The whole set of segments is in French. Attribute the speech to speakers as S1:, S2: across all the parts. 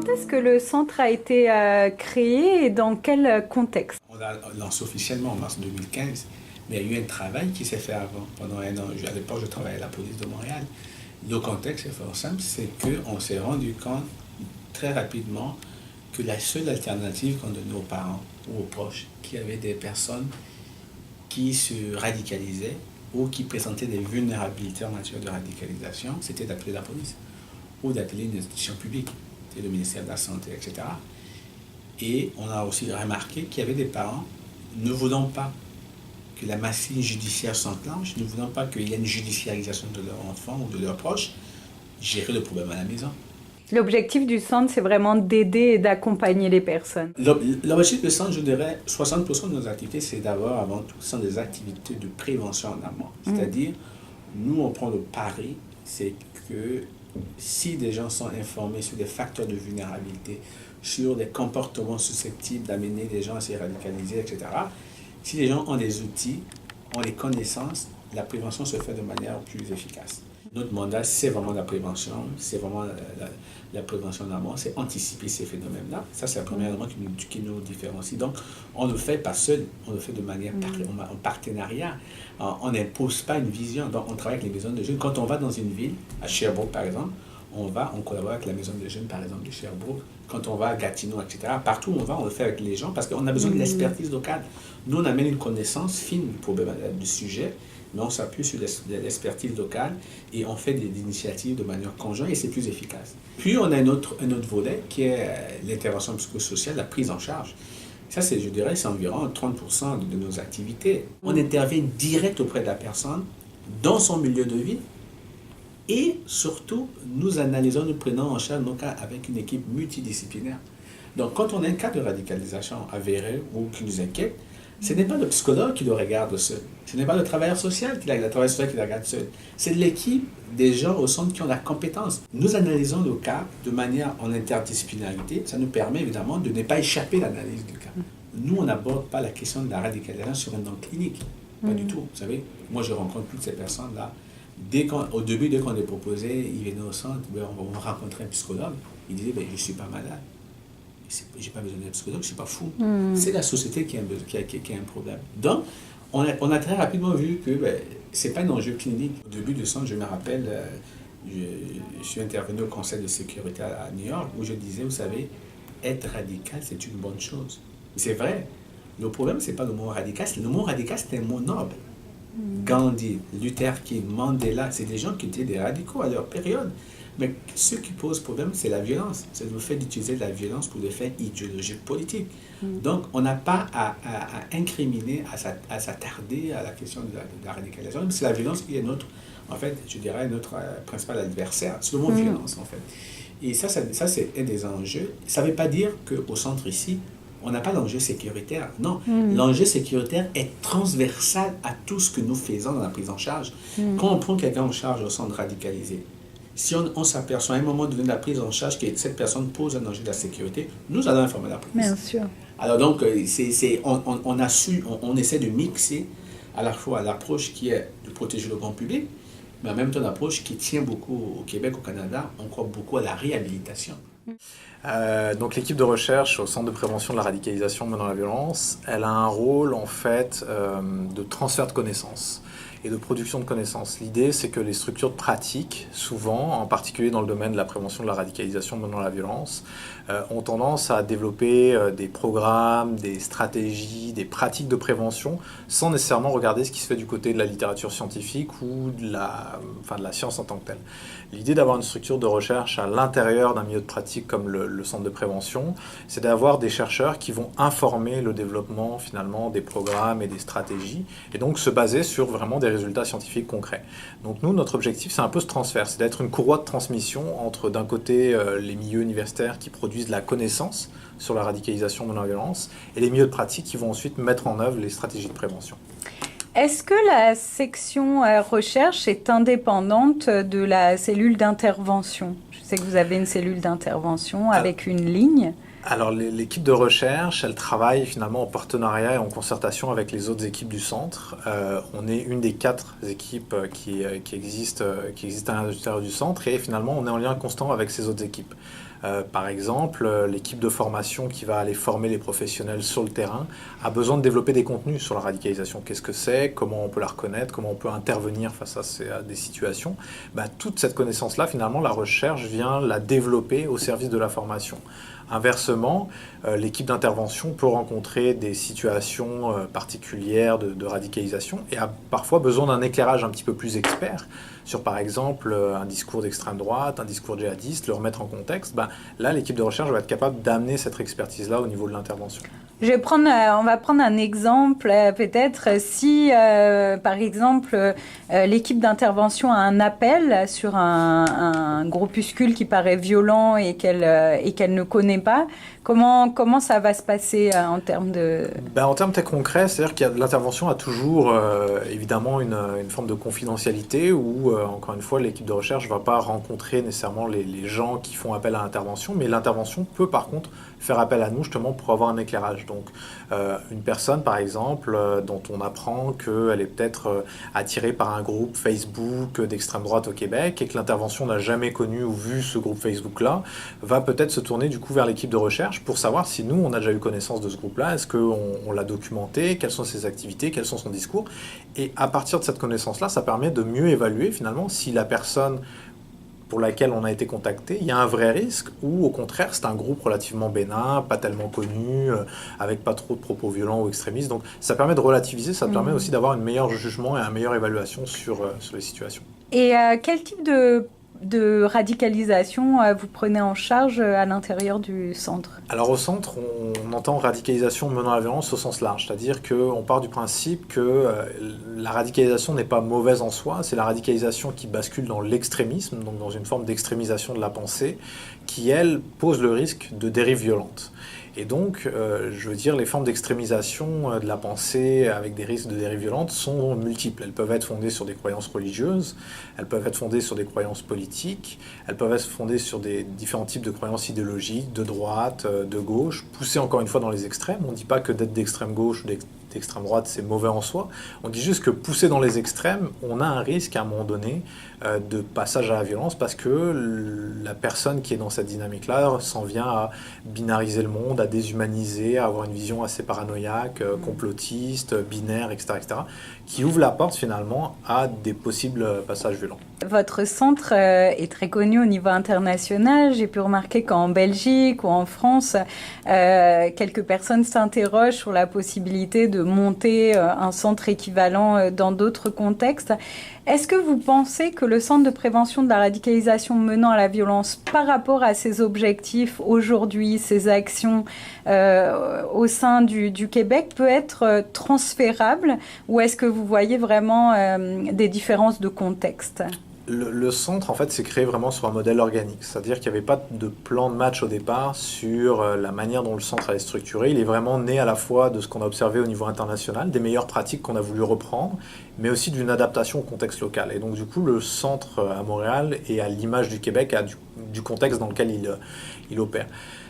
S1: Quand est-ce que le centre a été créé et dans quel contexte?
S2: On l'a lancé officiellement en mars 2015, mais il y a eu un travail qui s'est fait avant. Pendant un an, à l'époque, je travaillais à la police de Montréal. Le contexte est fort simple, c'est qu'on s'est rendu compte très rapidement que la seule alternative qu'on donnait aux parents ou aux proches, qu'il y avait des personnes qui se radicalisaient ou qui présentaient des vulnérabilités en matière de radicalisation, c'était d'appeler la police ou d'appeler une institution publique, le ministère de la Santé, etc. Et on a aussi remarqué qu'il y avait des parents ne voulant pas que la machine judiciaire s'enclenche, ne voulant pas qu'il y ait une judiciarisation de leur enfant ou de leurs proches, gérer le problème à la maison.
S1: L'objectif du centre, c'est vraiment d'aider et d'accompagner les personnes.
S2: L'objectif du centre, je dirais, 60% de nos activités, c'est d'abord, avant tout, ce sont des activités de prévention en amont. C'est-à-dire, nous, on prend le pari, c'est que si des gens sont informés sur des facteurs de vulnérabilité, sur des comportements susceptibles d'amener les gens à se radicaliser, etc., si les gens ont des outils, ont les connaissances, la prévention se fait de manière plus efficace. Notre mandat, c'est vraiment la prévention, c'est vraiment la prévention en amont, c'est anticiper ces phénomènes-là. Ça, c'est la première élément qui nous différencie. Donc, on ne le fait pas seul, on le fait de manière en partenariat. On n'impose pas une vision. Donc, on travaille avec les maisons de jeunes. Quand on va dans une ville, à Sherbrooke par exemple, on collabore avec la maison de jeunes, par exemple, de Sherbrooke. Quand on va à Gatineau, etc., partout où on va, on le fait avec les gens parce qu'on a besoin de l'expertise locale. Nous, on amène une connaissance fine du problème, du sujet, mais on s'appuie sur l'expertise locale et on fait des initiatives de manière conjointe et c'est plus efficace. Puis, on a un autre volet qui est l'intervention psychosociale, la prise en charge. Ça, je dirais, c'est environ 30% de nos activités. On intervient direct auprès de la personne, dans son milieu de vie, et surtout, nous analysons, nous prenons en charge nos cas avec une équipe multidisciplinaire. Donc, quand on a un cas de radicalisation avéré ou qui nous inquiète, ce n'est pas le psychologue qui le regarde seul. Ce n'est pas le travailleur social qui le regarde seul. C'est l'équipe des gens au centre qui ont la compétence. Nous analysons le cas de manière en interdisciplinarité. Ça nous permet évidemment de ne pas échapper à l'analyse du cas. Nous, on n'aborde pas la question de la radicalisation sur un angle clinique. Pas du tout. Vous savez, moi, je rencontre toutes ces personnes-là. Au début, dès qu'on est proposé, ils venaient au centre, on va rencontrer un psychologue. Ils disaient, je ne suis pas malade. Je n'ai pas besoin d'un psychologue, je ne suis pas fou. C'est la société qui a un problème. Donc, on a très rapidement vu que ce n'est pas un enjeu clinique. Au début du centre, je me rappelle, je suis intervenu au Conseil de sécurité à New York où je disais, vous savez, être radical, c'est une bonne chose. C'est vrai. Le problème, ce n'est pas le mot radical. Le mot radical, c'est un mot noble. Gandhi, Luther King, Mandela, c'est des gens qui étaient des radicaux à leur période. Mais ce qui pose problème, c'est la violence. C'est le fait d'utiliser la violence pour des fins idéologiques politiques. Donc, on n'a pas à incriminer, à s'attarder à la question de la radicalisation. C'est la violence qui est notre principal adversaire. C'est le mot violence, en fait. Et ça c'est un des enjeux. Ça ne veut pas dire qu'au centre ici, on n'a pas d'enjeu sécuritaire. Non, l'enjeu sécuritaire est transversal à tout ce que nous faisons dans la prise en charge. Quand on prend quelqu'un en charge au centre radicalisé, si on s'aperçoit à un moment donné de la prise en charge que cette personne pose un enjeu de la sécurité, nous allons informer la police.
S1: Bien sûr.
S2: Alors donc, on essaie de mixer à la fois l'approche qui est de protéger le grand public, mais en même temps l'approche qui tient beaucoup au Québec, au Canada, on croit beaucoup à la réhabilitation.
S3: Donc l'équipe de recherche au Centre de prévention de la radicalisation menant la violence, elle a un rôle en fait de transfert de connaissances et de production de connaissances. L'idée, c'est que les structures de pratique, souvent, en particulier dans le domaine de la prévention de la radicalisation menant la violence, ont tendance à développer des programmes, des stratégies, des pratiques de prévention, sans nécessairement regarder ce qui se fait du côté de la littérature scientifique ou de la science en tant que telle. L'idée d'avoir une structure de recherche à l'intérieur d'un milieu de pratique comme le centre de prévention, c'est d'avoir des chercheurs qui vont informer le développement finalement des programmes et des stratégies, et donc se baser sur vraiment des résultats scientifiques concrets. Donc nous, notre objectif, c'est un peu ce transfert, c'est d'être une courroie de transmission entre d'un côté les milieux universitaires qui produisent de la connaissance sur la radicalisation menant la violence, et les milieux de pratique qui vont ensuite mettre en œuvre les stratégies de prévention.
S1: Est-ce que la section recherche est indépendante de la cellule d'intervention? Je sais que vous avez une cellule d'intervention avec une ligne.
S3: Alors l'équipe de recherche, elle travaille finalement en partenariat et en concertation avec les autres équipes du centre. On est une des 4 équipes qui existent à l'intérieur du centre et finalement on est en lien constant avec ces autres équipes. Par exemple, l'équipe de formation qui va aller former les professionnels sur le terrain a besoin de développer des contenus sur la radicalisation. Qu'est-ce que c'est? Comment on peut la reconnaître? Comment on peut intervenir face à des situations? Toute cette connaissance-là, finalement, la recherche vient la développer au service de la formation. Inversement, l'équipe d'intervention peut rencontrer des situations particulières de radicalisation et a parfois besoin d'un éclairage un petit peu plus expert sur, par exemple, un discours d'extrême droite, un discours djihadiste, le remettre en contexte. Là, l'équipe de recherche va être capable d'amener cette expertise-là au niveau de l'intervention.
S1: On va prendre un exemple, peut-être si, par exemple, l'équipe d'intervention a un appel sur un groupuscule qui paraît violent et qu'elle ne connaît pas. Comment ça va se passer en termes de...
S3: En termes très concrets, c'est-à-dire que l'intervention a toujours évidemment une forme de confidentialité où, encore une fois, l'équipe de recherche ne va pas rencontrer nécessairement les gens qui font appel à l'intervention, mais l'intervention peut par contre faire appel à nous justement pour avoir un éclairage. Donc une personne par exemple dont on apprend qu'elle est peut-être attirée par un groupe Facebook d'extrême droite au Québec et que l'intervention n'a jamais connu ou vu ce groupe Facebook-là, va peut-être se tourner du coup vers l'équipe de recherche pour savoir si nous, on a déjà eu connaissance de ce groupe-là, est-ce qu'on l'a documenté, quelles sont ses activités, quels sont son discours. Et à partir de cette connaissance-là, ça permet de mieux évaluer finalement si la personne pour laquelle on a été contacté, il y a un vrai risque ou au contraire c'est un groupe relativement bénin, pas tellement connu, avec pas trop de propos violents ou extrémistes. Donc ça permet de relativiser, ça permet aussi d'avoir un meilleur jugement et une meilleure évaluation sur les situations.
S1: Et quel type de radicalisation vous prenez en charge à l'intérieur du centre?
S3: Alors au centre, on entend radicalisation menant à la violence au sens large, c'est-à-dire qu'on part du principe que la radicalisation n'est pas mauvaise en soi, c'est la radicalisation qui bascule dans l'extrémisme, donc dans une forme d'extrémisation de la pensée, qui elle pose le risque de dérive violente. Et donc, je veux dire, les formes d'extrémisation de la pensée avec des risques de dérive violente sont multiples. Elles peuvent être fondées sur des croyances religieuses, elles peuvent être fondées sur des croyances politiques, elles peuvent être fondées sur des différents types de croyances idéologiques, de droite, de gauche, poussées encore une fois dans les extrêmes. On ne dit pas que d'être d'extrême gauche ou d'extrême droite, c'est mauvais en soi. On dit juste que poussé dans les extrêmes, on a un risque à un moment donné de passage à la violence parce que la personne qui est dans cette dynamique-là s'en vient à binariser le monde, à déshumaniser, à avoir une vision assez paranoïaque, complotiste, binaire, etc., qui ouvre la porte finalement à des possibles passages violents.
S1: Votre centre est très connu au niveau international. J'ai pu remarquer qu'en Belgique ou en France, quelques personnes s'interrogent sur la possibilité de monter un centre équivalent dans d'autres contextes. Est-ce que vous pensez que le centre de prévention de la radicalisation menant à la violence par rapport à ses objectifs aujourd'hui, ses actions au sein du Québec peut être transférable ou est-ce que vous voyez vraiment des différences de contexte ?
S3: Le centre, en fait, s'est créé vraiment sur un modèle organique. C'est-à-dire qu'il n'y avait pas de plan de match au départ sur la manière dont le centre allait structurer. Il est vraiment né à la fois de ce qu'on a observé au niveau international, des meilleures pratiques qu'on a voulu reprendre, mais aussi d'une adaptation au contexte local. Et donc, du coup, le centre à Montréal est à l'image du Québec, du contexte dans lequel il opère.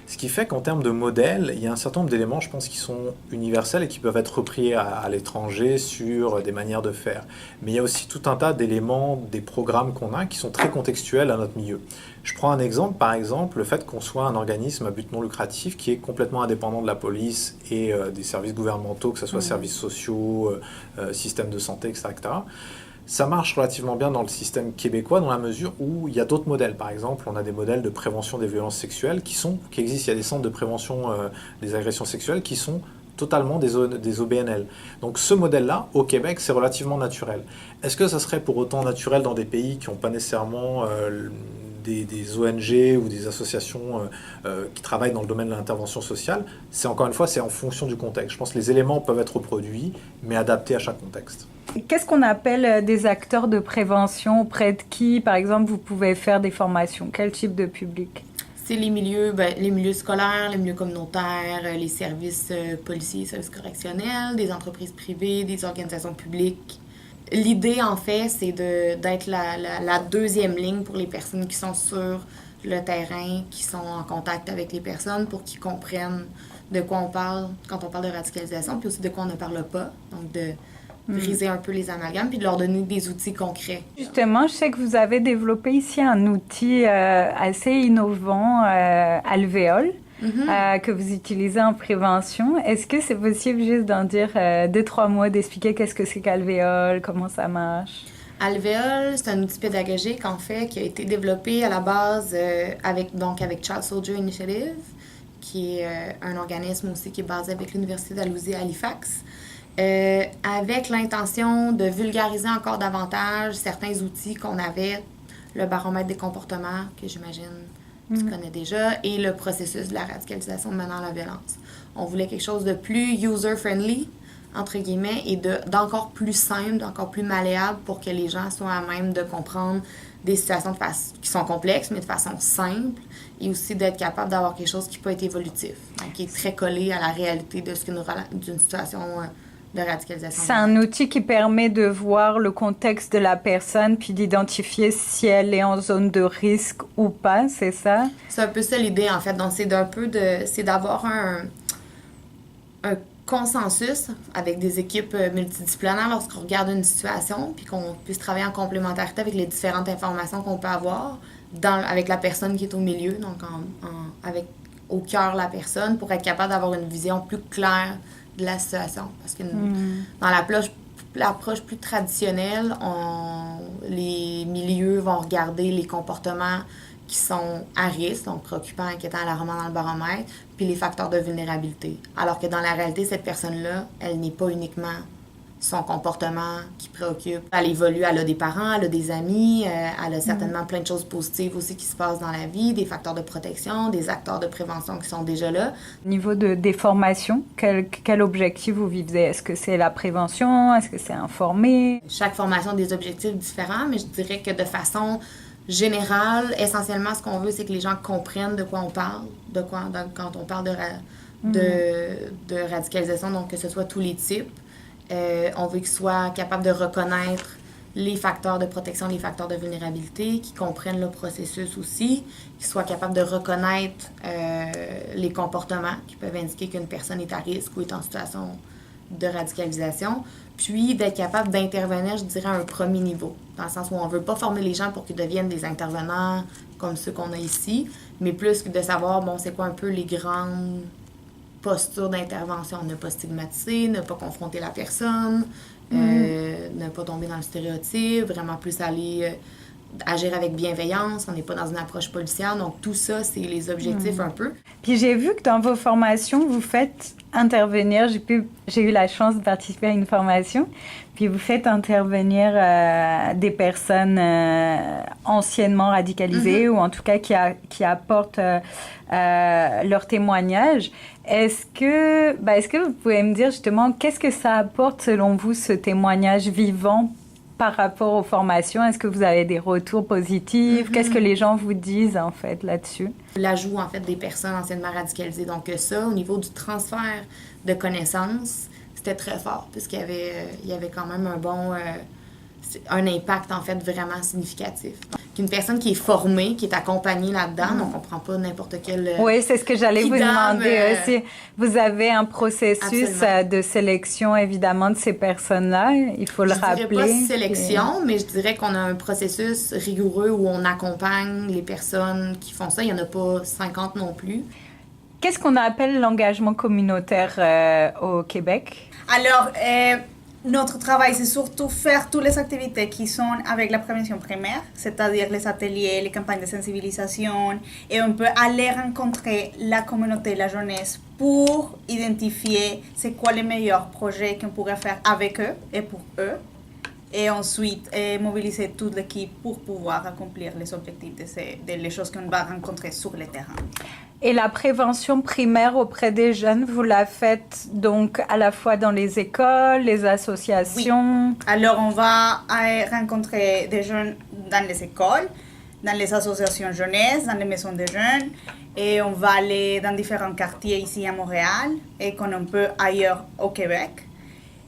S3: Ce qui fait qu'en termes de modèle, il y a un certain nombre d'éléments, je pense, qui sont universels et qui peuvent être repris à l'étranger sur des manières de faire. Mais il y a aussi tout un tas d'éléments, des programmes qu'on a qui sont très contextuels à notre milieu. Je prends un exemple, par exemple, le fait qu'on soit un organisme à but non lucratif qui est complètement indépendant de la police et des services gouvernementaux, que ce soit services sociaux, système de santé, etc. Ça marche relativement bien dans le système québécois dans la mesure où il y a d'autres modèles. Par exemple, on a des modèles de prévention des violences sexuelles qui existent. Il y a des centres de prévention des agressions sexuelles qui sont totalement des OBNL. Donc ce modèle-là, au Québec, c'est relativement naturel. Est-ce que ça serait pour autant naturel dans des pays qui n'ont pas nécessairement des ONG ou des associations qui travaillent dans le domaine de l'intervention sociale? Encore une fois, c'est en fonction du contexte. Je pense que les éléments peuvent être reproduits, mais adaptés à chaque contexte.
S1: Qu'est-ce qu'on appelle des acteurs de prévention? Auprès de qui, par exemple, vous pouvez faire des formations? Quel type de public?
S4: C'est les milieux scolaires, les milieux communautaires, les services policiers, services correctionnels, des entreprises privées, des organisations publiques. L'idée, en fait, c'est d'être la deuxième ligne pour les personnes qui sont sur le terrain, qui sont en contact avec les personnes pour qu'ils comprennent de quoi on parle quand on parle de radicalisation, puis aussi de quoi on ne parle pas. Donc, briser un peu les amalgames, puis de leur donner des outils concrets.
S1: Justement, je sais que vous avez développé ici un outil assez innovant, Alvéole, que vous utilisez en prévention. Est-ce que c'est possible juste d'en dire 2-3 mots, d'expliquer qu'est-ce que c'est qu'Alvéole, comment ça marche?
S4: Alvéole, c'est un outil pédagogique, en fait, qui a été développé à la base avec Child Soldier Initiative, qui est un organisme aussi qui est basé avec l'Université d'Alousie à Halifax, avec l'intention de vulgariser encore davantage certains outils qu'on avait, le baromètre des comportements, que j'imagine tu connais déjà, et le processus de la radicalisation menant à la violence. On voulait quelque chose de plus user-friendly, entre guillemets, et d'encore plus simple, d'encore plus malléable pour que les gens soient à même de comprendre des situations qui sont complexes, mais de façon simple, et aussi d'être capable d'avoir quelque chose qui peut être évolutif, donc qui est très collé à la réalité de d'une situation de radicalisation.
S1: C'est un outil qui permet de voir le contexte de la personne, puis d'identifier si elle est en zone de risque ou pas, c'est ça?
S4: C'est un peu ça l'idée, en fait. Donc, c'est d'avoir un consensus avec des équipes multidisciplinaires lorsqu'on regarde une situation, puis qu'on puisse travailler en complémentarité avec les différentes informations qu'on peut avoir avec la personne qui est au milieu, donc avec au cœur la personne, pour être capable d'avoir une vision plus claire de la situation. Parce que dans l'approche plus traditionnelle, les milieux vont regarder les comportements qui sont à risque, donc préoccupants, inquiétants, alarmants dans le baromètre, puis les facteurs de vulnérabilité. Alors que dans la réalité, cette personne-là, elle n'est pas uniquement son comportement qui préoccupe. Elle évolue, elle a des parents, elle a des amis, elle a certainement plein de choses positives aussi qui se passent dans la vie, des facteurs de protection, des acteurs de prévention qui sont déjà là.
S1: Au niveau des formations, quel objectif vous visez? Est-ce que c'est la prévention? Est-ce que c'est informer?
S4: Chaque formation a des objectifs différents, mais je dirais que de façon générale, essentiellement, ce qu'on veut, c'est que les gens comprennent de quoi on parle, quand on parle de radicalisation, donc que ce soit tous les types. On veut qu'ils soient capables de reconnaître les facteurs de protection, les facteurs de vulnérabilité, qu'ils comprennent le processus aussi, qu'ils soient capables de reconnaître les comportements qui peuvent indiquer qu'une personne est à risque ou est en situation de radicalisation, puis d'être capable d'intervenir, je dirais, à un premier niveau, dans le sens où on ne veut pas former les gens pour qu'ils deviennent des intervenants comme ceux qu'on a ici, mais plus que de savoir, c'est quoi un peu les grandes posture d'intervention, ne pas stigmatiser, ne pas confronter la personne, ne pas tomber dans le stéréotype, vraiment plus aller agir avec bienveillance, on n'est pas dans une approche policière, donc tout ça, c'est les objectifs un peu.
S1: Puis j'ai vu que dans vos formations, vous faites intervenir, j'ai eu la chance de participer à une formation, puis vous faites intervenir des personnes anciennement radicalisées ou en tout cas qui apportent leur témoignage. Est-ce que vous pouvez me dire justement qu'est-ce que ça apporte selon vous ce témoignage vivant par rapport aux formations? Est-ce que vous avez des retours positifs? Qu'est-ce que les gens vous disent en fait là-dessus?
S4: L'ajout en fait des personnes anciennement radicalisées. Donc ça, au niveau du transfert de connaissances, c'était très fort puisqu'il y avait quand même un impact en fait vraiment significatif. Qu'une personne qui est formée, qui est accompagnée là-dedans, donc on ne prend pas n'importe quel...
S1: Oui, c'est ce que j'allais vous demander aussi. Vous avez un processus de sélection évidemment de ces personnes-là, il faut le rappeler.
S4: Je ne dirais pas sélection, mais je dirais qu'on a un processus rigoureux où on accompagne les personnes qui font ça. Il n'y en a pas 50 non plus.
S1: Qu'est-ce qu'on appelle l'engagement communautaire au Québec?
S5: Alors, notre travail, c'est surtout faire toutes les activités qui sont avec la prévention primaire, c'est-à-dire les ateliers, les campagnes de sensibilisation, et on peut aller rencontrer la communauté, la jeunesse, pour identifier c'est quoi les meilleurs projets qu'on pourrait faire avec eux et pour eux, et ensuite mobiliser toute l'équipe pour pouvoir accomplir les objectifs des choses qu'on va rencontrer sur le terrain.
S1: Et la prévention primaire auprès des jeunes, vous la faites donc à la fois dans les écoles, les associations?
S5: Oui. Alors, on va rencontrer des jeunes dans les écoles, dans les associations jeunesse, dans les maisons de jeunes, et on va aller dans différents quartiers ici à Montréal et qu'on un peu ailleurs au Québec.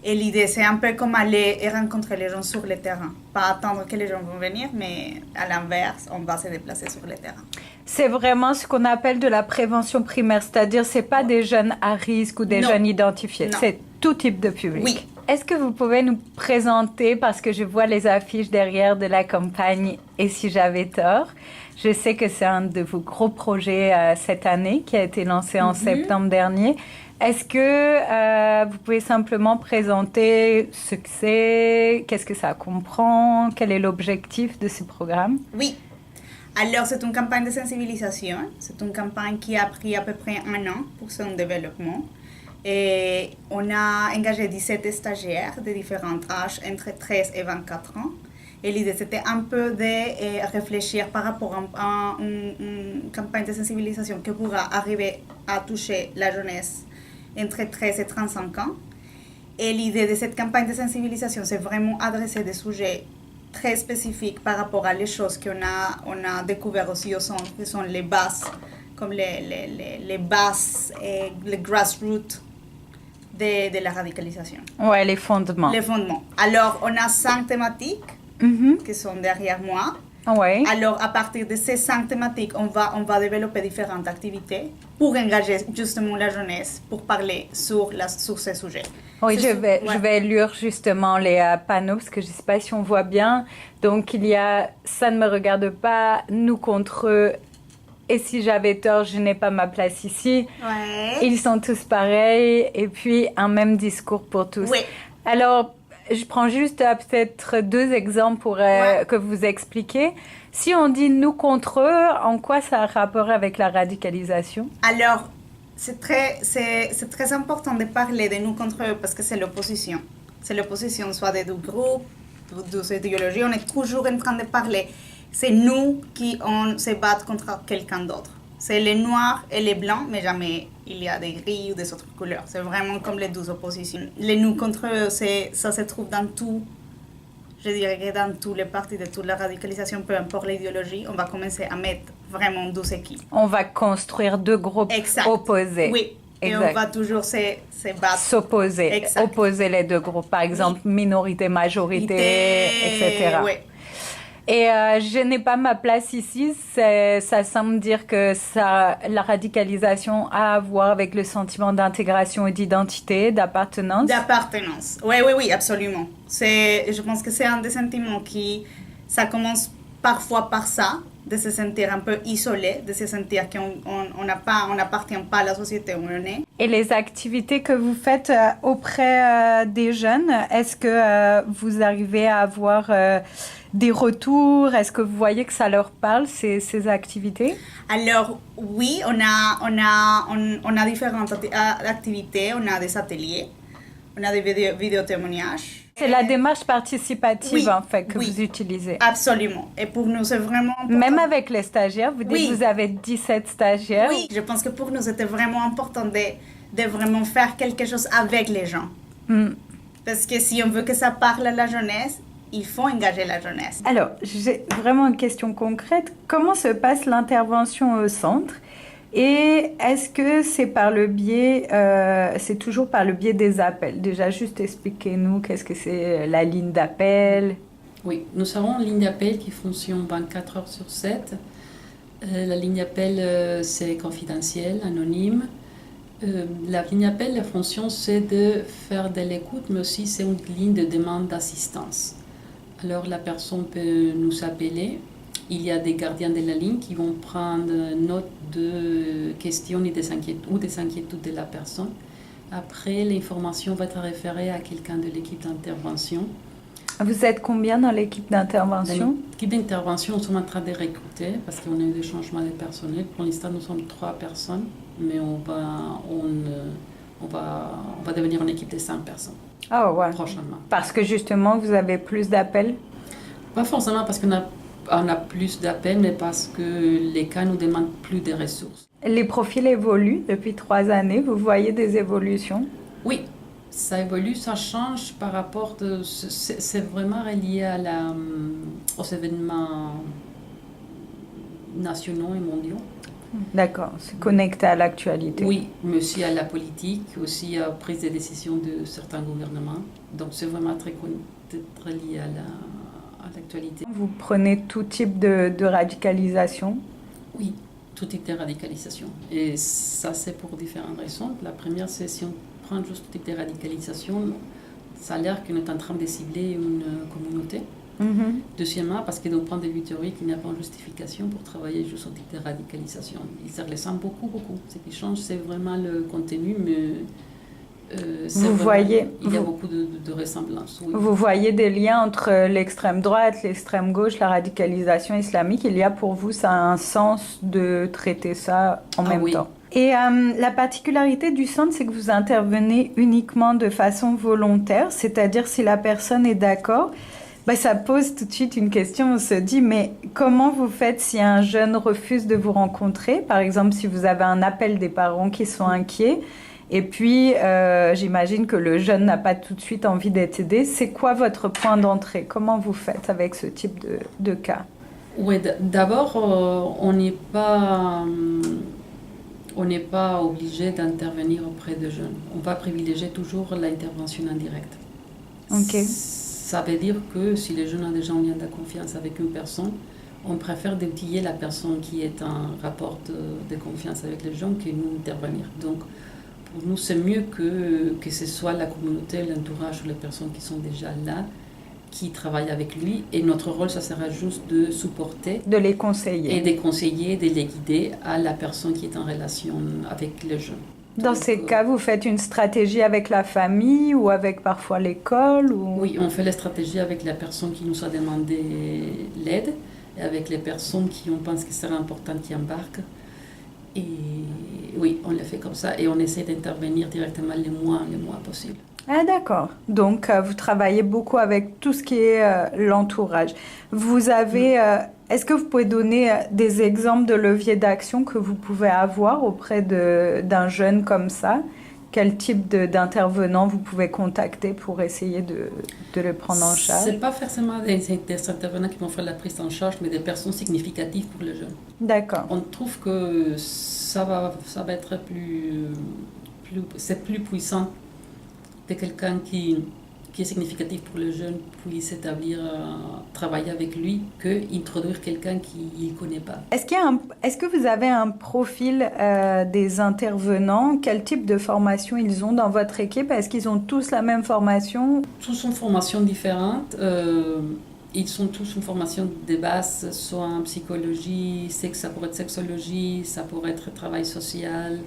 S5: Et l'idée, c'est un peu comme aller et rencontrer les gens sur le terrain. Pas attendre que les gens vont venir, mais à l'inverse, on va se déplacer sur le terrain.
S1: C'est vraiment ce qu'on appelle de la prévention primaire, c'est-à-dire c'est pas des jeunes à risque ou des jeunes identifiés, c'est tout type de public.
S5: Oui.
S1: Est-ce que vous pouvez nous présenter, parce que je vois les affiches derrière de la campagne Et si j'avais tort? Je sais que c'est un de vos gros projets cette année qui a été lancé en septembre dernier. Est-ce que vous pouvez simplement présenter ce que c'est, qu'est-ce que ça comprend, quel est l'objectif de ce programme?
S5: Oui. Alors, c'est une campagne de sensibilisation. C'est une campagne qui a pris à peu près 1 an pour son développement. Et on a engagé 17 stagiaires de différents âges, entre 13 et 24 ans. Et l'idée, c'était un peu de réfléchir par rapport à une campagne de sensibilisation qui pourra arriver à toucher la jeunesse entre 13 et 35 ans. Et l'idée de cette campagne de sensibilisation, c'est vraiment adresser des sujets très spécifiques par rapport à les choses qu'on a découvert aussi au centre, qui sont les bases, comme les bases et les grassroots de la radicalisation.
S1: Ouais, les fondements.
S5: Les fondements. Alors, on a 5 thématiques qui sont derrière moi.
S1: Ouais.
S5: Alors, à partir de ces 5 thématiques, on va développer différentes activités pour engager justement la jeunesse, pour parler sur ces sujets.
S1: Oui, je vais lire justement les panneaux, parce que je ne sais pas si on voit bien. Donc, il y a « Ça ne me regarde pas »,« Nous contre eux », et si j'avais tort, je n'ai pas ma place ici.
S5: Ouais.
S1: Ils sont tous pareils. Et puis, un même discours pour tous.
S5: Oui.
S1: Alors, je prends juste peut-être 2 exemples pour que vous expliquiez. Si on dit nous contre eux, en quoi ça a rapport avec la radicalisation?
S5: Alors, c'est très important de parler de nous contre eux parce que c'est l'opposition. C'est l'opposition soit des 2 groupes, de cette idéologie. On est toujours en train de parler. C'est nous qui on se bat contre quelqu'un d'autre. C'est les noirs et les blancs, mais jamais il y a des gris ou des autres couleurs. C'est vraiment comme les 2 oppositions. Les nous contre eux, ça se trouve dans tout. Je dirais que dans tous les partis de toute la radicalisation, peu importe l'idéologie, on va commencer à mettre vraiment 2 équipes.
S1: On va construire 2 groupes opposés.
S5: Oui. Et on va toujours se battre.
S1: S'opposer.
S5: Exact.
S1: Opposer les 2 groupes. Par exemple, minorité, majorité, etc.
S5: Oui.
S1: Et je n'ai pas ma place ici, ça semble dire que la radicalisation a à voir avec le sentiment d'intégration et d'identité, d'appartenance.
S5: D'appartenance, oui, absolument. Je pense que c'est un des sentiments ça commence parfois par ça, de se sentir un peu isolé, de se sentir qu'on n'appartient pas à la société où on est.
S1: Et les activités que vous faites auprès des jeunes, est-ce que vous arrivez à avoir des retours? Est-ce que vous voyez que ça leur parle, ces activités?
S5: Alors, oui, on a différentes activités, on a des ateliers, on a des vidéotémoignages.
S1: C'est la démarche participative,
S5: oui,
S1: en fait, que vous utilisez.
S5: Absolument. Et pour nous, c'est vraiment important.
S1: Même avec les stagiaires, vous dites que vous avez 17 stagiaires.
S5: Oui, je pense que pour nous, c'était vraiment important de vraiment faire quelque chose avec les gens. Parce que si on veut que ça parle à la jeunesse, il faut engager la jeunesse.
S1: Alors, j'ai vraiment une question concrète. Comment se passe l'intervention au centre? Et est-ce que c'est c'est toujours par le biais des appels? Déjà, juste expliquez-nous qu'est-ce que c'est la ligne d'appel.
S6: Oui, nous avons une ligne d'appel qui fonctionne 24 heures sur 7. La ligne d'appel, c'est confidentiel, anonyme. La ligne d'appel, la fonction, c'est de faire de l'écoute, mais aussi c'est une ligne de demande d'assistance. Alors, la personne peut nous appeler. Il y a des gardiens de la ligne qui vont prendre note de questions et des inquiétudes de la personne. Après, l'information va être référée à quelqu'un de l'équipe d'intervention.
S1: Vous êtes combien dans l'équipe d'intervention?
S6: Dans l'équipe d'intervention, nous sommes en train de recruter parce qu'on a eu des changements de personnel. Pour l'instant, nous sommes 3 personnes, mais on va devenir une équipe de 5 personnes prochainement.
S1: Parce que justement, vous avez plus d'appels?
S6: Pas forcément parce qu'on a plus d'appels, mais parce que les cas nous demandent plus de ressources.
S1: Les profils évoluent depuis 3 années. Vous voyez des évolutions?
S6: Oui, ça évolue, ça change par rapport c'est vraiment relié aux événements nationaux et mondiaux.
S1: D'accord, c'est connecté à l'actualité.
S6: Oui, mais aussi à la politique, aussi à la prise de décision de certains gouvernements. Donc c'est vraiment très lié à l'actualité.
S1: Vous prenez tout type de radicalisation?
S6: Oui, tout type de radicalisation. Et ça, c'est pour différentes raisons. La première, c'est si on prend juste tout type de radicalisation, ça a l'air qu'on est en train de cibler une communauté. Deuxièmement, parce que d'un point de vue théorique, il n'y a pas de justification pour travailler juste au type de radicalisation. Ils se ressemblent beaucoup. Ce qui change, c'est vraiment le contenu, mais il y a beaucoup de ressemblances. Oui.
S1: Vous voyez des liens entre l'extrême droite, l'extrême gauche, la radicalisation islamique. Il y a pour vous, ça a un sens de traiter ça en même temps. Et la particularité du centre, c'est que vous intervenez uniquement de façon volontaire, c'est-à-dire si la personne est d'accord. Ça pose tout de suite une question, on se dit, mais comment vous faites si un jeune refuse de vous rencontrer? Par exemple, si vous avez un appel des parents qui sont inquiets, et puis j'imagine que le jeune n'a pas tout de suite envie d'être aidé. C'est quoi votre point d'entrée? Comment vous faites avec ce type de cas?
S6: Oui, d'abord, on n'est pas obligé d'intervenir auprès de jeunes. On va privilégier toujours l'intervention indirecte.
S1: Ok.
S6: Ça veut dire que si les jeunes ont déjà un lien de confiance avec une personne, on préfère outiller la personne qui est en rapport de confiance avec les jeunes que nous intervenir. Donc, pour nous, c'est mieux que ce soit la communauté, l'entourage ou les personnes qui sont déjà là qui travaillent avec lui. Et notre rôle, ça sera juste de supporter.
S1: De les conseiller.
S6: Et de conseiller, de les guider à la personne qui est en relation avec les jeunes.
S1: Dans ces cas, vous faites une stratégie avec la famille ou avec parfois l'école ou...
S6: Oui, on fait la stratégie avec la personne qui nous a demandé l'aide et avec les personnes qui on pense que c'est important qui embarquent. Et oui, on le fait comme ça et on essaie d'intervenir directement les mois possibles.
S1: Ah d'accord. Donc, vous travaillez beaucoup avec tout ce qui est l'entourage. Vous avez... est-ce que vous pouvez donner des exemples de leviers d'action que vous pouvez avoir auprès d'un jeune comme ça? Quel type d'intervenant vous pouvez contacter pour essayer de le prendre en charge?
S6: Ce n'est pas forcément des intervenants qui vont faire la prise en charge, mais des personnes significatives pour le jeune.
S1: D'accord.
S6: On trouve que ça va être c'est plus puissant de quelqu'un qui est significatif pour le jeune puisse s'établir, travailler avec lui, qu'introduire quelqu'un qu'il ne connaît pas.
S1: Est-ce que vous avez un profil des intervenants? Quel type de formation ils ont dans votre équipe? Est-ce qu'ils ont tous la même formation?
S6: Tous ont une formation différente. Ils ont tous une formation de base, soit en psychologie, ça pourrait être sexologie, ça pourrait être travail social.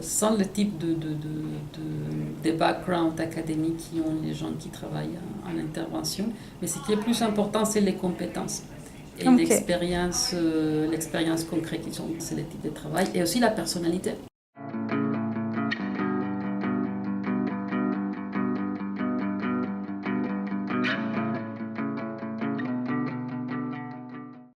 S6: Sans le type de background académique qui ont les gens qui travaillent en intervention. Mais ce qui est plus important, c'est les compétences et l'expérience concrète qu'ils ont, c'est le type de travail et aussi la personnalité.